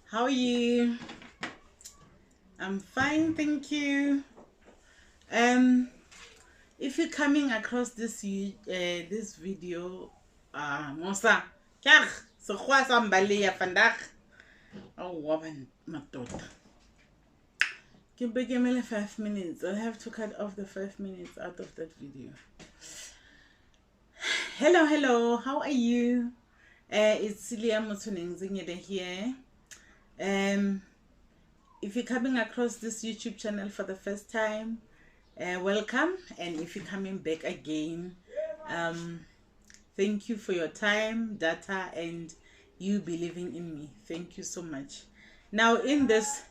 How are you? I'm fine, thank you. Um, if you're coming across this video, Mosa, kya sekgowa sa mbaleya vandag. Oh, waban madoda. Give me 5 minutes. I'll have to cut off the 5 minutes out of that video. Hello, how are you? It's Celia Motunengzingede here. If you're coming across this YouTube channel for the first time, welcome. And if you're coming back again, thank you for your time, data, and you believing in me. Thank you so much. Now, in this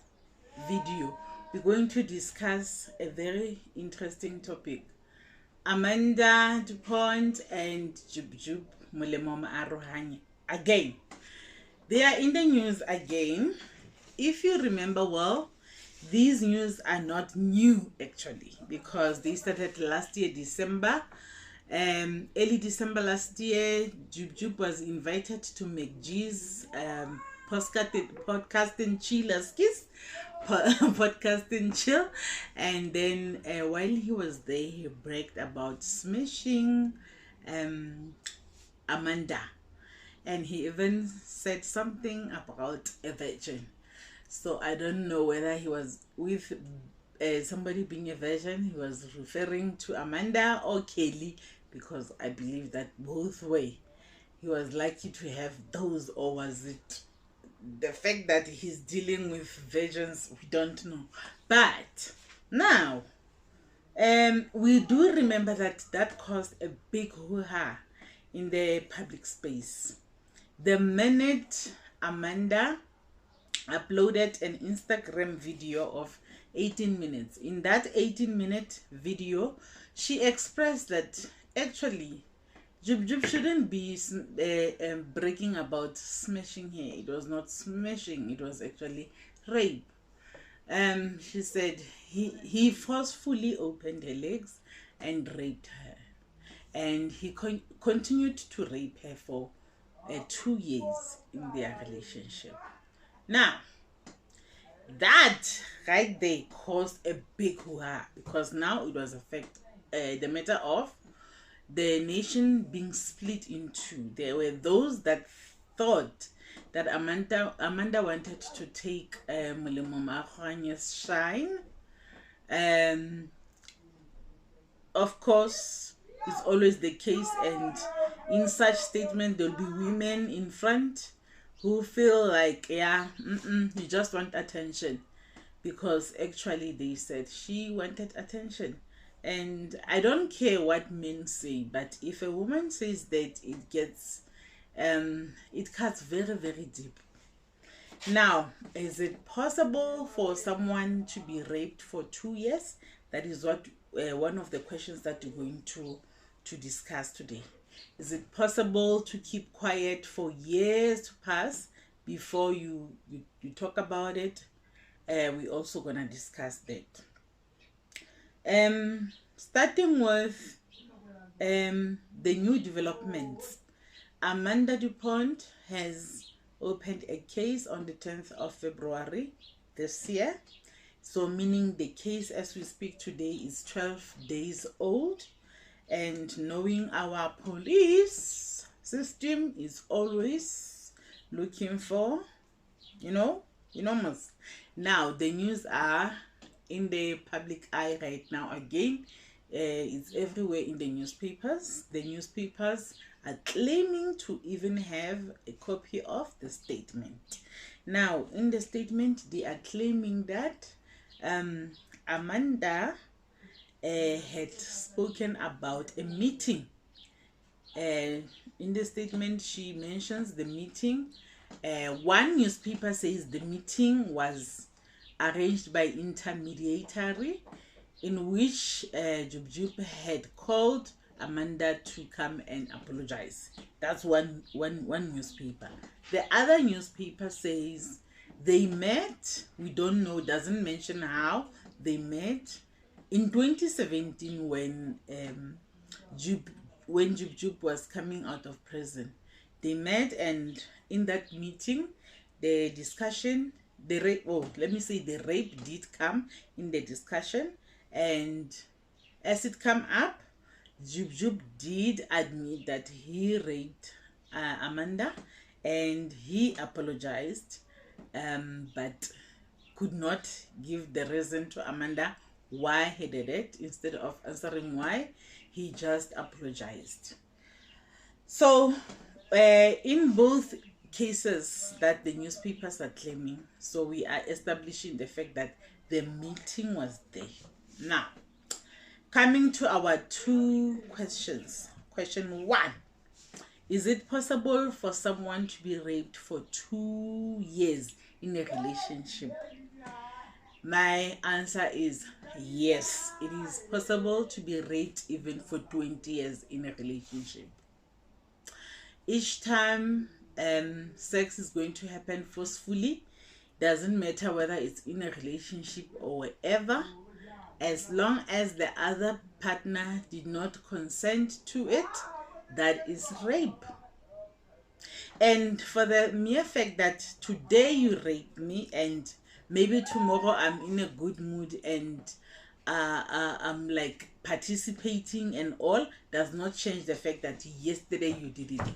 video, we're going to discuss a very interesting topic. Amanda Pont and Jubjub Mulemoma Arohanye. Again, they are in the news again. If you remember well, these news are not new actually, because they started last year, December. Early December last year, Jubjub was invited to McG's podcasting chill, and then while he was there, he bragged about smashing Amanda, and he even said something about a virgin. So I don't know whether he was with somebody being a virgin, he was referring to Amanda or Kelly, because I believe that both way he was lucky to have those, or was it the fact that he's dealing with virgins? We don't know. But now we do remember that caused a big hoo-ha in the public space. The minute Amanda uploaded an Instagram video of 18 minutes. In that 18-minute video, she expressed that actually Jubjub shouldn't be bragging about smashing her. It was not smashing, it was actually rape. She said he forcefully opened her legs and raped her, and he continued to rape her for 2 years in their relationship. Now, that right there caused a big hoo-ha, because now it was the matter of the nation being split in two. There were those that thought that Amanda wanted to take Molemo Makgwanye's shine. Of course, it's always the case, and in such statement there'll be women in front who feel like, yeah, you just want attention, because actually they said she wanted attention. And I don't care what men say, but if a woman says that, it gets it cuts very, very deep. Now, is it possible for someone to be raped for 2 years? That is what one of the questions that we're going to discuss today. Is it possible to keep quiet for years to pass before you talk about it? We're also going to discuss that. Starting with the new developments. Amanda Pont has opened a case on the 10th of February this year. So meaning the case as we speak today is 12 days old. And knowing our police system is always looking for, most. Now the news are in the public eye right now again. It's everywhere in the newspapers. The newspapers are claiming to even have a copy of the statement. Now in the statement they are claiming that Amanda had spoken about a meeting. In the statement she mentions the meeting. One newspaper says the meeting was arranged by intermediary, in which Jubjub had called Amanda to come and apologize. That's one newspaper. The other newspaper says they met, we don't know, doesn't mention how they met, in 2017 when Jubjub was coming out of prison. They met, and in that meeting the discussion, the rape, oh, let me say the rape did come in the discussion, and as it come up, Jubjub did admit that he raped Amanda, and he apologized, but could not give the reason to Amanda why he did it. Instead of answering why, he just apologized. So in both cases that the newspapers are claiming, so we are establishing the fact that the meeting was there. Now, coming to our two questions. Question 1: is it possible for someone to be raped for 2 years in a relationship? My answer is yes. It is possible to be raped even for 20 years in a relationship. Each time sex is going to happen forcefully, doesn't matter whether it's in a relationship or wherever, as long as the other partner did not consent to it, that is rape. And for the mere fact that today you rape me and maybe tomorrow I'm in a good mood and I'm like participating and all, does not change the fact that yesterday you did it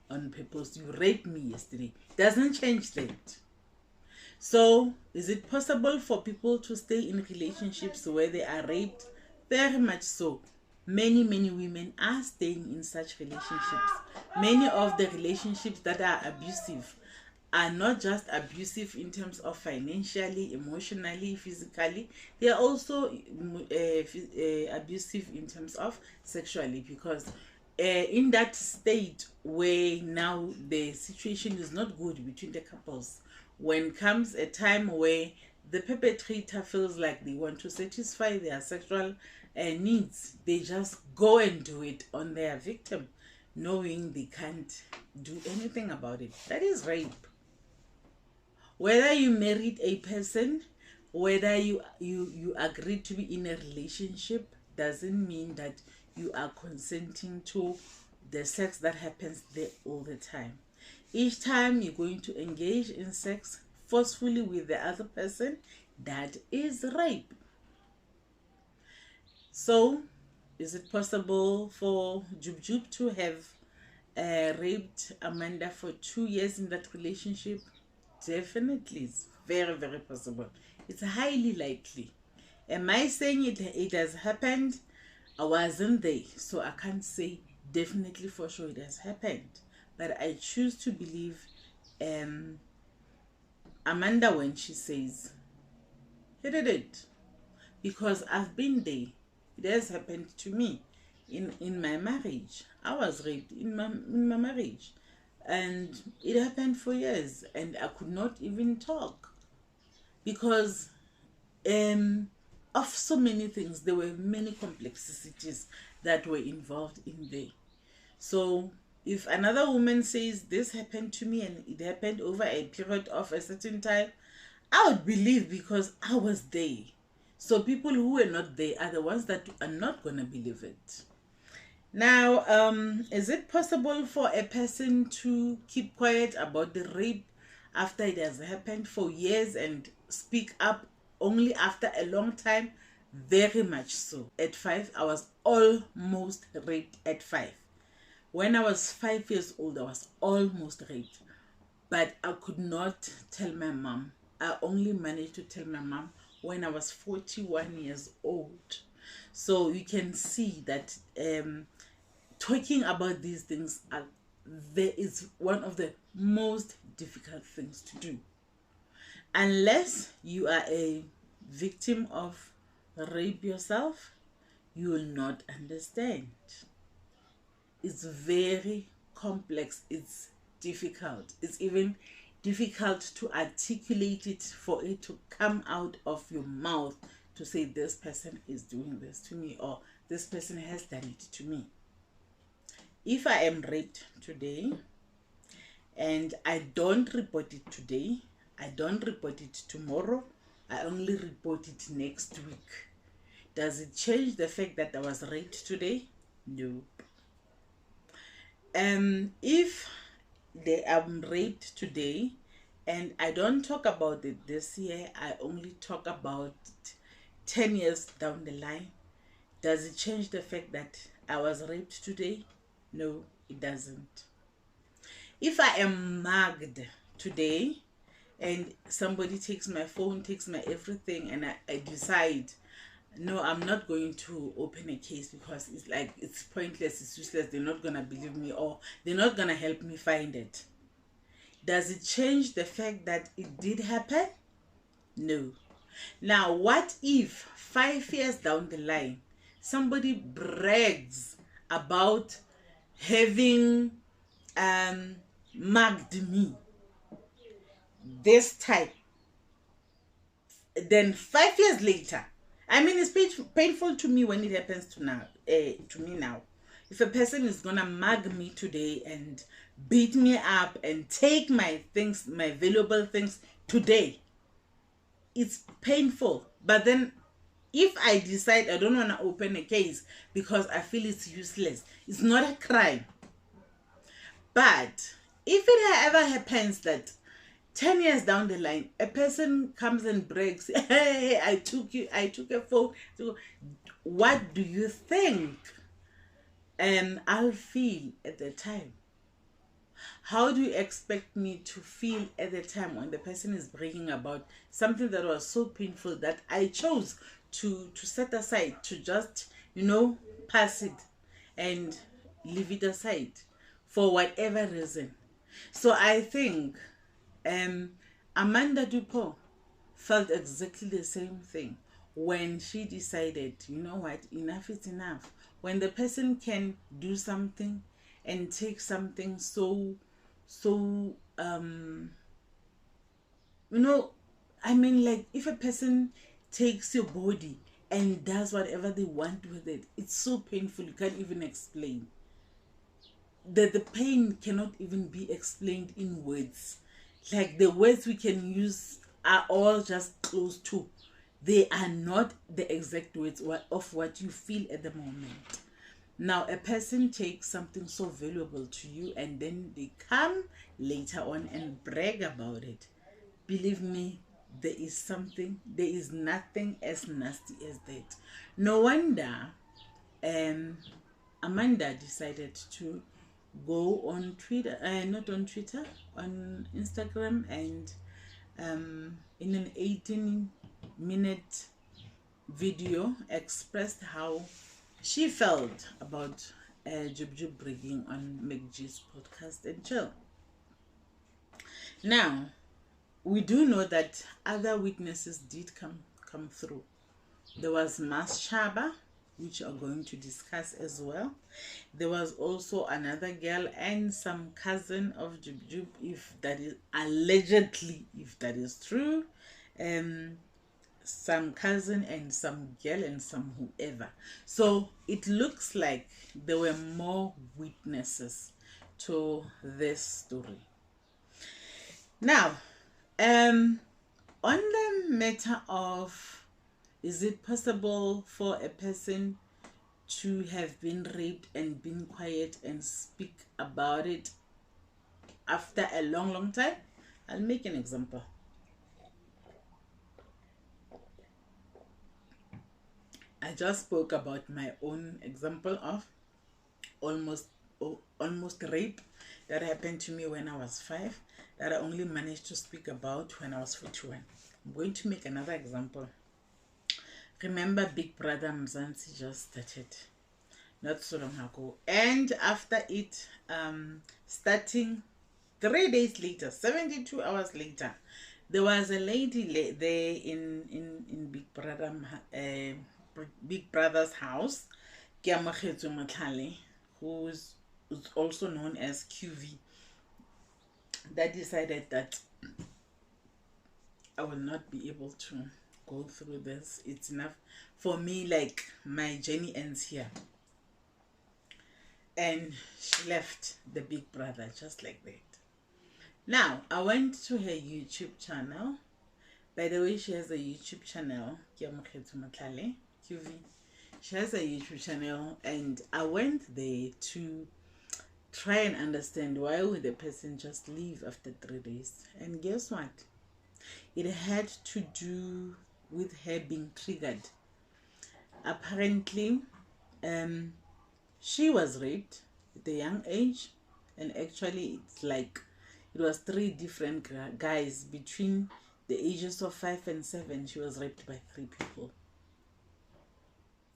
on purpose. You raped me yesterday. Doesn't change that. So, is it possible for people to stay in relationships where they are raped? Very much so. Many women are staying in such relationships. Many of the relationships that are abusive are not just abusive in terms of financially, emotionally, physically. They are also abusive in terms of sexually, because in that state where now the situation is not good between the couples, when comes a time where the perpetrator feels like they want to satisfy their sexual needs, they just go and do it on their victim, knowing they can't do anything about it. That is rape. Whether you married a person, whether you agreed to be in a relationship, doesn't mean that you are consenting to the sex that happens there all the time. Each time you're going to engage in sex forcefully with the other person, that is rape. So, is it possible for Jubjub to have raped Amanda for 2 years in that relationship? Definitely, it's very possible. It's highly likely. Am I saying it has happened? I wasn't there, so I can't say definitely for sure it has happened. But I choose to believe Amanda when she says he did it, because I've been there. It has happened to me in my marriage. I was raped in my marriage, and it happened for years, and I could not even talk because of so many things. There were many complexities that were involved in there. So if another woman says this happened to me and it happened over a period of a certain time, I would believe, because I was there. So people who were not there are the ones that are not going to believe it. Now, is it possible for a person to keep quiet about the rape after it has happened for years and speak up only after a long time? Very much so. At 5, I was almost raped at 5. When I was 5 years old, I was almost raped. But I could not tell my mom. I only managed to tell my mom when I was 41 years old. So you can see that talking about these things there is one of the most difficult things to do. Unless you are a victim of rape yourself, you will not understand. It's very complex. It's difficult. It's even difficult to articulate it, for it to come out of your mouth to say this person is doing this to me, or this person has done it to me. If I am raped today and I don't report it today, I don't report it tomorrow, I only report it next week, does it change the fact that I was raped today? No. If I'm raped today And I don't talk about it this year, I only talk about 10 years down the line. Does it change the fact that I was raped today? No, it doesn't. If I am mugged today and somebody takes my phone, takes my everything, and I decide, no, I'm not going to open a case because it's like it's pointless, it's useless, they're not gonna believe me or they're not gonna help me find it. Does it change the fact that it did happen? No. Now, what if 5 years down the line somebody brags about having mugged me this time? Then 5 years later, I mean, it's painful to me when it happens to me now. If a person is gonna mug me today and beat me up and take my things, my valuable things today, it's painful. But then if I decide I don't want to open a case because I feel it's useless, it's not a crime. But if it ever happens that 10 years down the line a person comes and brags, hey, I took a phone, so what do you think I'll feel at the time? How do you expect me to feel at the time when the person is bragging about something that was so painful that I chose to set aside, to just, pass it and leave it aside for whatever reason? So I think Amanda Dupont felt exactly the same thing when she decided, you know what, enough is enough. When the person can do something and take something so I mean, like, if a person takes your body and does whatever they want with it, it's so painful you can't even explain. The pain cannot even be explained in words. Like, the words we can use are all just close to, they are not the exact words of what you feel at the moment. Now, a person takes something so valuable to you and then they come later on and brag about it. Believe me, there is nothing as nasty as that. No wonder Amanda decided to go on Twitter, not on Twitter, on Instagram, and in an 18-minute video expressed how she felt about Jubjub bragging on McG's podcast and chill. Now, we do know that other witnesses did come through. There was Mas Shaba, which we are going to discuss as well. There was also another girl and some cousin of Jubjub, if that is allegedly, if that is true. Some cousin and some girl and some whoever. So it looks like there were more witnesses to this story. Now, on the matter of, is it possible for a person to have been raped and been quiet and speak about it after a long time? I'll make an example. I just spoke about my own example of almost rape that happened to me when I was 5, that I only managed to speak about when I was 41. I'm going to make another example. Remember, Big Brother Mzansi just started not so long ago, and after it starting 3 days later, 72 hours later, there was a lady there in Big Brother's house, who's also known as QV, that decided that I will not be able to go through this. It's enough for me, like, my journey ends here. And she left the Big Brother just like that. Now, I went to her YouTube channel. By the way, she has a YouTube channel, QV. She has a YouTube channel, and I went there to try and understand why would the person just leave after 3 days. And guess what? It had to do with her being triggered. Apparently, she was raped at a young age, and actually it's like it was 3 different guys between the ages of 5 and 7. She was raped by 3 people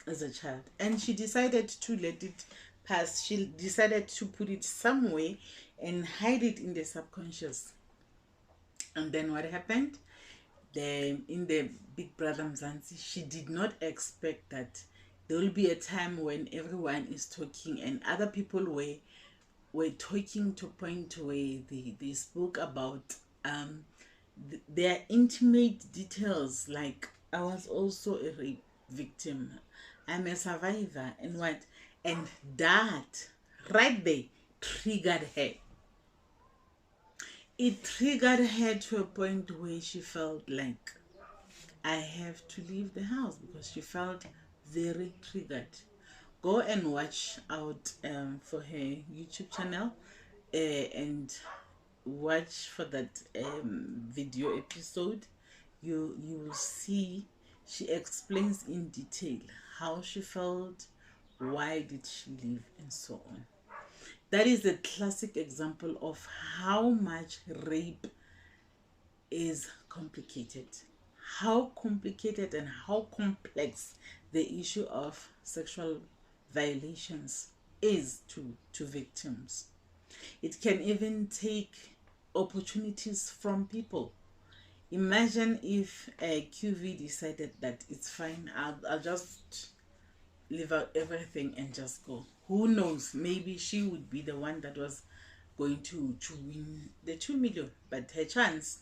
as a child, and she decided to let it pass. She decided to put it somewhere and hide it in the subconscious. And then what happened? In the Big Brother Mzansi, she did not expect that there will be a time when everyone is talking, and other people were talking to a point where they spoke about their intimate details, like, I was also a rape victim, I'm a survivor, and what, and that right there triggered her. It triggered her to a point where she felt like, I have to leave the house, because she felt very triggered. Go and watch out for her YouTube channel and watch for that video episode. You will see she explains in detail how she felt, why did she leave, and so on. That is a classic example of how much rape is complicated, how complicated and how complex the issue of sexual violations is to victims. It can even take opportunities from people. Imagine if a QV decided that it's fine, I'll just leave out everything and just go. Who knows, maybe she would be the one that was going to win the 2 million, but her chance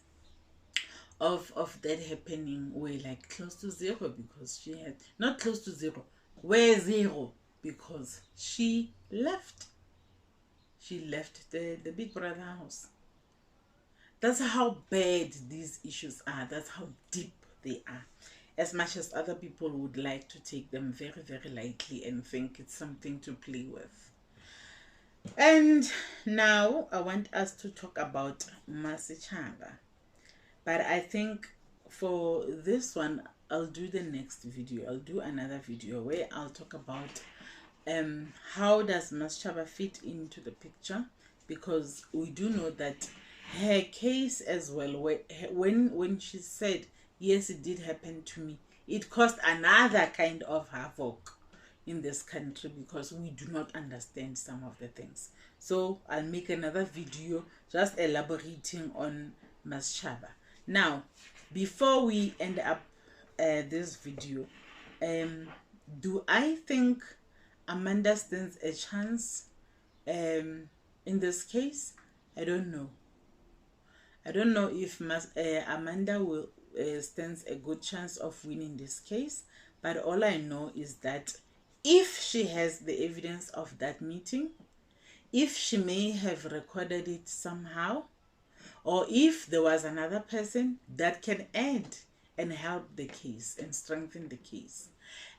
of that happening were like close to 0, because she had, not close to 0, were 0, because she left the Big Brother house. That's how bad these issues are. That's how deep they are. As much as other people would like to take them very, very lightly and think it's something to play with. And now I want us to talk about Masichaba. But I think for this one, I'll do the next video. I'll do another video where I'll talk about how does Masichaba fit into the picture, because we do know that her case as well, when she said, yes, it did happen to me, it caused another kind of havoc in this country, because we do not understand some of the things. So I'll make another video just elaborating on Masichaba. Now, before we end up this video, do I think Amanda stands a chance in this case? I don't know. I don't know if Amanda will stands a good chance of winning this case, but all I know is that if she has the evidence of that meeting, if she may have recorded it somehow, or if there was another person that can add and help the case and strengthen the case,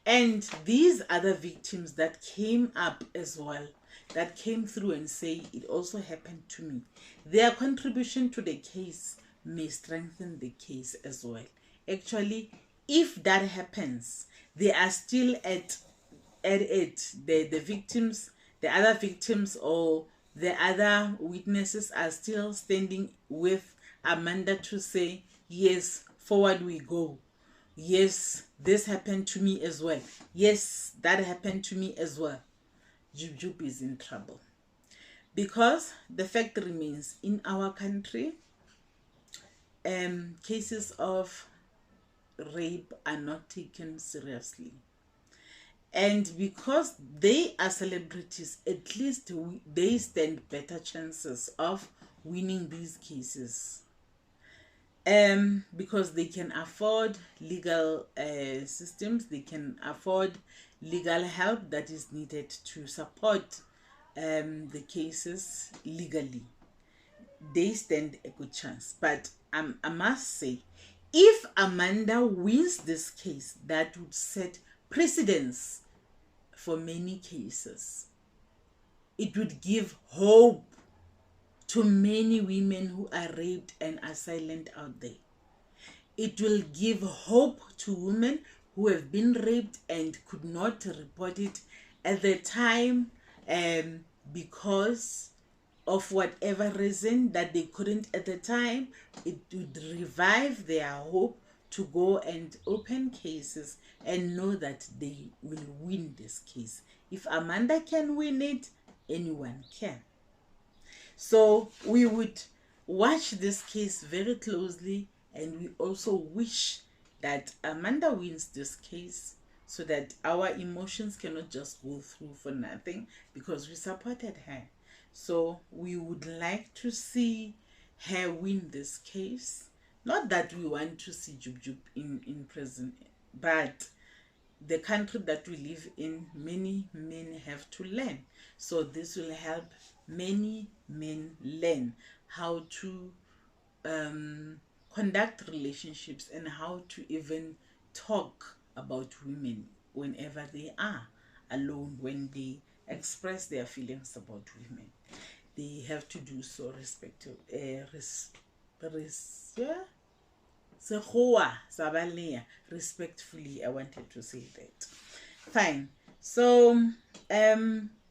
and these other victims that came up as well, that came through and say it also happened to me, their contribution to the case may strengthen the case as well. Actually, if that happens, they are still at it. The victims, the other victims or the other witnesses are still standing with Amanda to say, yes, forward we go. Yes, this happened to me as well. Yes, that happened to me as well. Jubjub is in trouble. Because the fact remains, in our country, cases of rape are not taken seriously. And because they are celebrities, at least they stand better chances of winning these cases. Because they can afford legal systems, they can afford legal help that is needed to support the cases legally. They stand a good chance. But I must say, if Amanda wins this case, that would set precedence for many cases. it would give hope to many women who are raped and are silent out there. It will give hope to women who have been raped and could not report it at the time, because of whatever reason that they couldn't at the time. It would revive their hope to go and open cases and know that they will win this case. If Amanda can win it, anyone can. So we would watch this case very closely, and we also wish that Amanda wins this case so that our emotions cannot just go through for nothing, because we supported her. So we would like to see her win this case. Not that we want to see Jubjub in prison, but the country that we live in, many men have to learn. So this will help many men learn how to conduct relationships and how to even talk about women whenever they are alone, when they express their feelings about women. They have to do so respectfully. I wanted to say that. Fine. So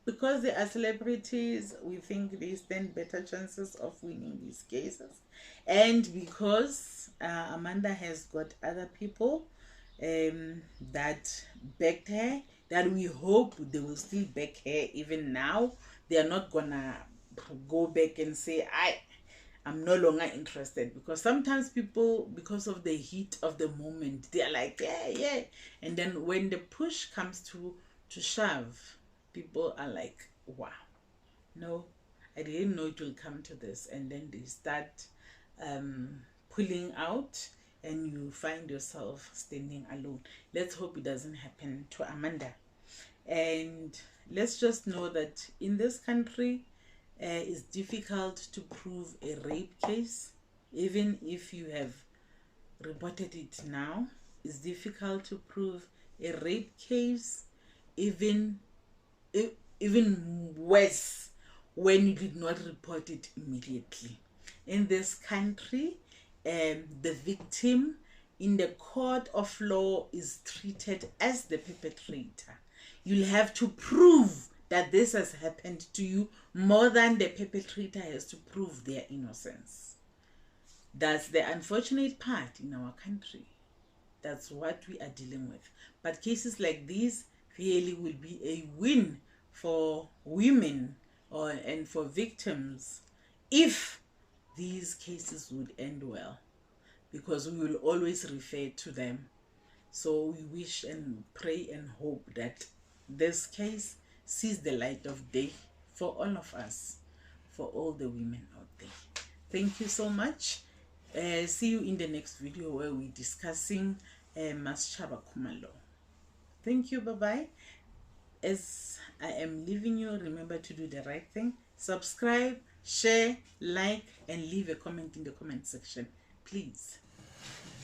because they are celebrities, we think they stand better chances of winning these cases, and because Amanda has got other people that backed her, that we hope they will still back her even now. They are not gonna go back and say I'm no longer interested, because sometimes people, because of the heat of the moment, they are like yeah, and then when the push comes to shove, people are like, wow, no, I didn't know it will come to this, and then they start pulling out, and you find yourself standing alone. Let's hope it doesn't happen to Amanda. And let's just know that in this country, it's difficult to prove a rape case. Even if you have reported it now, it's difficult to prove a rape case, even worse when you did not report it immediately. In this country, the victim in the court of law is treated as the perpetrator. You'll have to prove that this has happened to you more than the perpetrator has to prove their innocence. That's the unfortunate part in our country. That's what we are dealing with. But cases like these really will be a win for women and for victims if these cases would end well, because we will always refer to them. So we wish and pray and hope that this case sees the light of day for all of us, for all the women out there. Thank you so much. See you in the next video where we're discussing Maschaba Kumalo. Thank you. Bye-bye. As I am leaving you, remember to do the right thing. Subscribe, share, like, and leave a comment in the comment section, please.